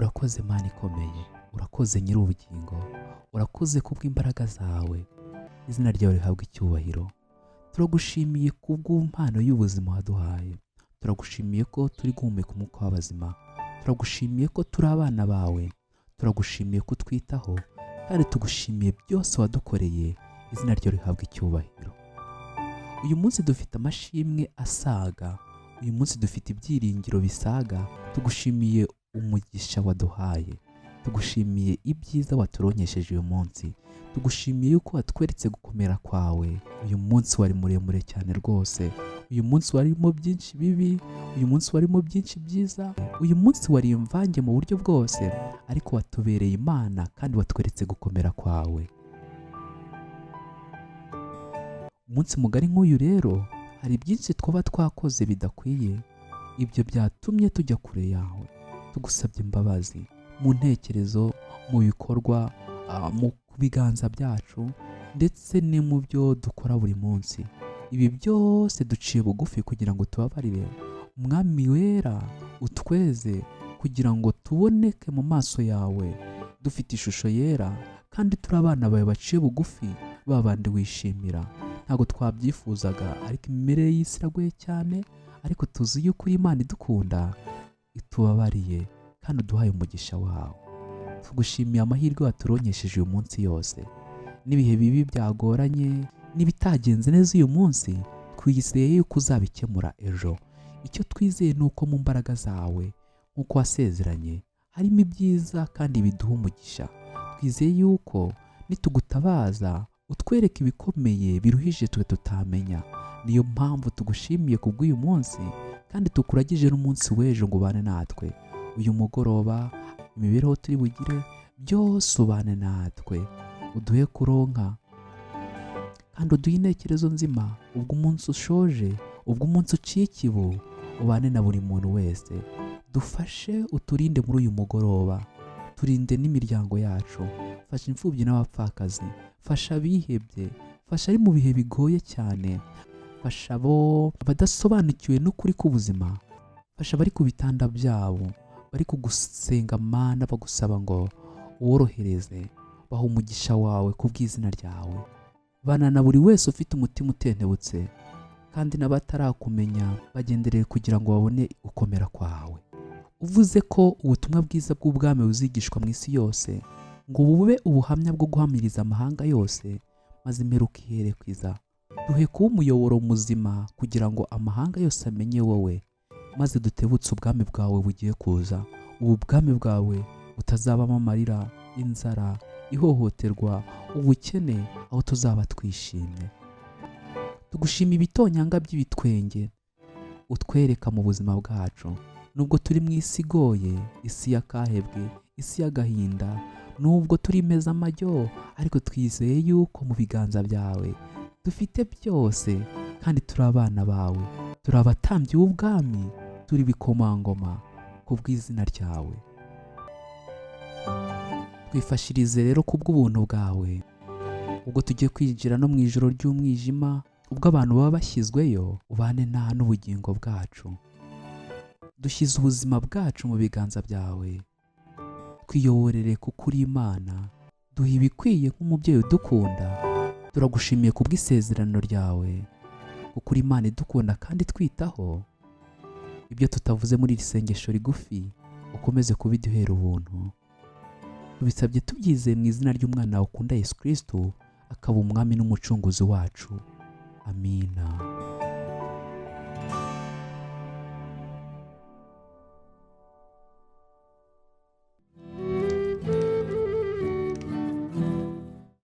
urakoze Mana ikomeye, urakoze nyir'ubugingo, urakoze kubw'imbaraga zawe, izina ryawe rihabwa icyubahiro. Turagushimiye kubw'impano y'ubuzima waduhaye, turagushimiye ko turi guhumeka umwuka w'abazima, turagushimiye ko turi abana bawe, turagushimiye ko utwitaho kandi tugushimiye byose wadukoreye, izina ryawe rihabwa icyubahiro. Uyu munsi dufite amashimwe asaga, uyu munsi dufite ibyiringiro bisaga, tugushimiye umugisha waduhaye, tugushimiye ibyiza waturonkesheje uyu munsi, tugushimiye yuko watweretse gukomera kwawe. Uyu munsi wari muremure cyane rwose, uyu munsi warimo byinshi bibi, uyu munsi warimo byinshi byiza, uyu munsi wari imvange mu buryo bwose, ariko watubereye Imana kandi watweretse gukomera kwawe. Umunsi mugari nk'uyu rero, hari byinshi twaba twakoze bidakwiye, ibyo byatumye tujya kure yawe. Tugusabye imbabazi mu ntekerezo, mu bikorwa, mu biganza byacu ndetse no mu byo dukora buri munsi. Ibi byose duciye bugufi kugira ngo tubabarire. Umwami wera utweze kugira ngo tuboneke mu maso yawe dufite ishusho yera kandi turi abana bawe baciye bugufi, babandi wishimira. Ntabwo twabyifuzaga, ariko imimerere y'isi iragoye cyane, ariko tuzi yuko uri Imana idukunda, itubabariye kandi uduhaye umugisha wawe. Tugushimiye amahirwe waturonkesheje uyu munsi yose, n'ibihe bibi byagoranye n'ibitagenze neza uyu munsi, twizeye yuko uzabikemura ejo. Icyo twizeye ni uko mu mbaraga zawe nk'uko wasezeranye harimo ibyiza kandi biduha umugisha. Twizeye yuko nitugutabaza utwereka ibikomeye biruhije twe tutamenya. Niyo mpamvu tugushimiye kubw'uyu munsi kandi tukuragije n'umunsi w'ejo ngo ubane natwe. Uyu mugoroba imibereho turi bugire byose ubane natwe, uduhe kuronka kandi uduhe intekerezo nzima. Ubwo umunsi ushoje, ubwo umunsi uciye ikibu, ubane na buri muntu wese. Dufashe uturinde muri uyu mugoroba, turinde n'imiryango yacu, fasha imfubyi n'abapfakazi, fasha abihebye, fasha ari mu bihe bigoye cyane, fasha abo badasobanukiwe n'ukuri k'ubuzima, fasha abari ku bitanda byabo bari kugusenga Mana bagusaba ngo worohereze, baha umugisha wawe kubw'izina ryawe. Bana na buri wese ufite umutima utentebutse kandi n'abatarakumenya bagendereye kugira ngo babone gukomera kwawe. Uvuze ko ubutumwa bwiza bw'ubwami buzigishwa mu isi yose, ngo bube ubuhamya bwo guhamiriza amahanga yose, maze imperuka iherekwiza. Duhe kuba umuyoboro muzima kugira ngo amahanga yose amenye wowe, maze dutebutse ubwami bwawe bugiye kuza. Ubu bwami bwawe butazabamo amarira, inzara, ihohoterwa, ubukene, aho tuzaba twishimye. Tugushima ibitonyanga by'ibitwenge utwereka mu buzima bwacu, nubwo turi mu isi igoye, isi y'akahebwe, isi y'agahinda, nubwo turi meza amajyo, ariko twizeye yuko mu biganza byawe dufite byose kandi turi abana bawe, turi abatambyi b'ubwami, turi ibikomangoma kubw'izina ryawe. Twifashirize rero kubw'ubuntu bwawe, ubwo tugiye kwinjira no mu ijoro ry'umwijima, ubwo abantu baba bashyizweyo, ubane nta n'ubugingo bwacu. Dushyize ubuzima bwacu mu biganza byawe, twiyoborere kuko uri Imana, duha ibikwiye nk'umubyeyi udukunda. Turagushimiye kubw'isezerano ryawe, kuko uri Imana idukunda kandi twitaho. Ibyo tutavuze muri iri sengesho rigufi, ukomeze kubiduhera ubuntu. Tubisabye tubyizeye mu izina ry'umwana wawe ukunda Yesu Kristo, akaba umwami n'umucunguzi wacu. Amina.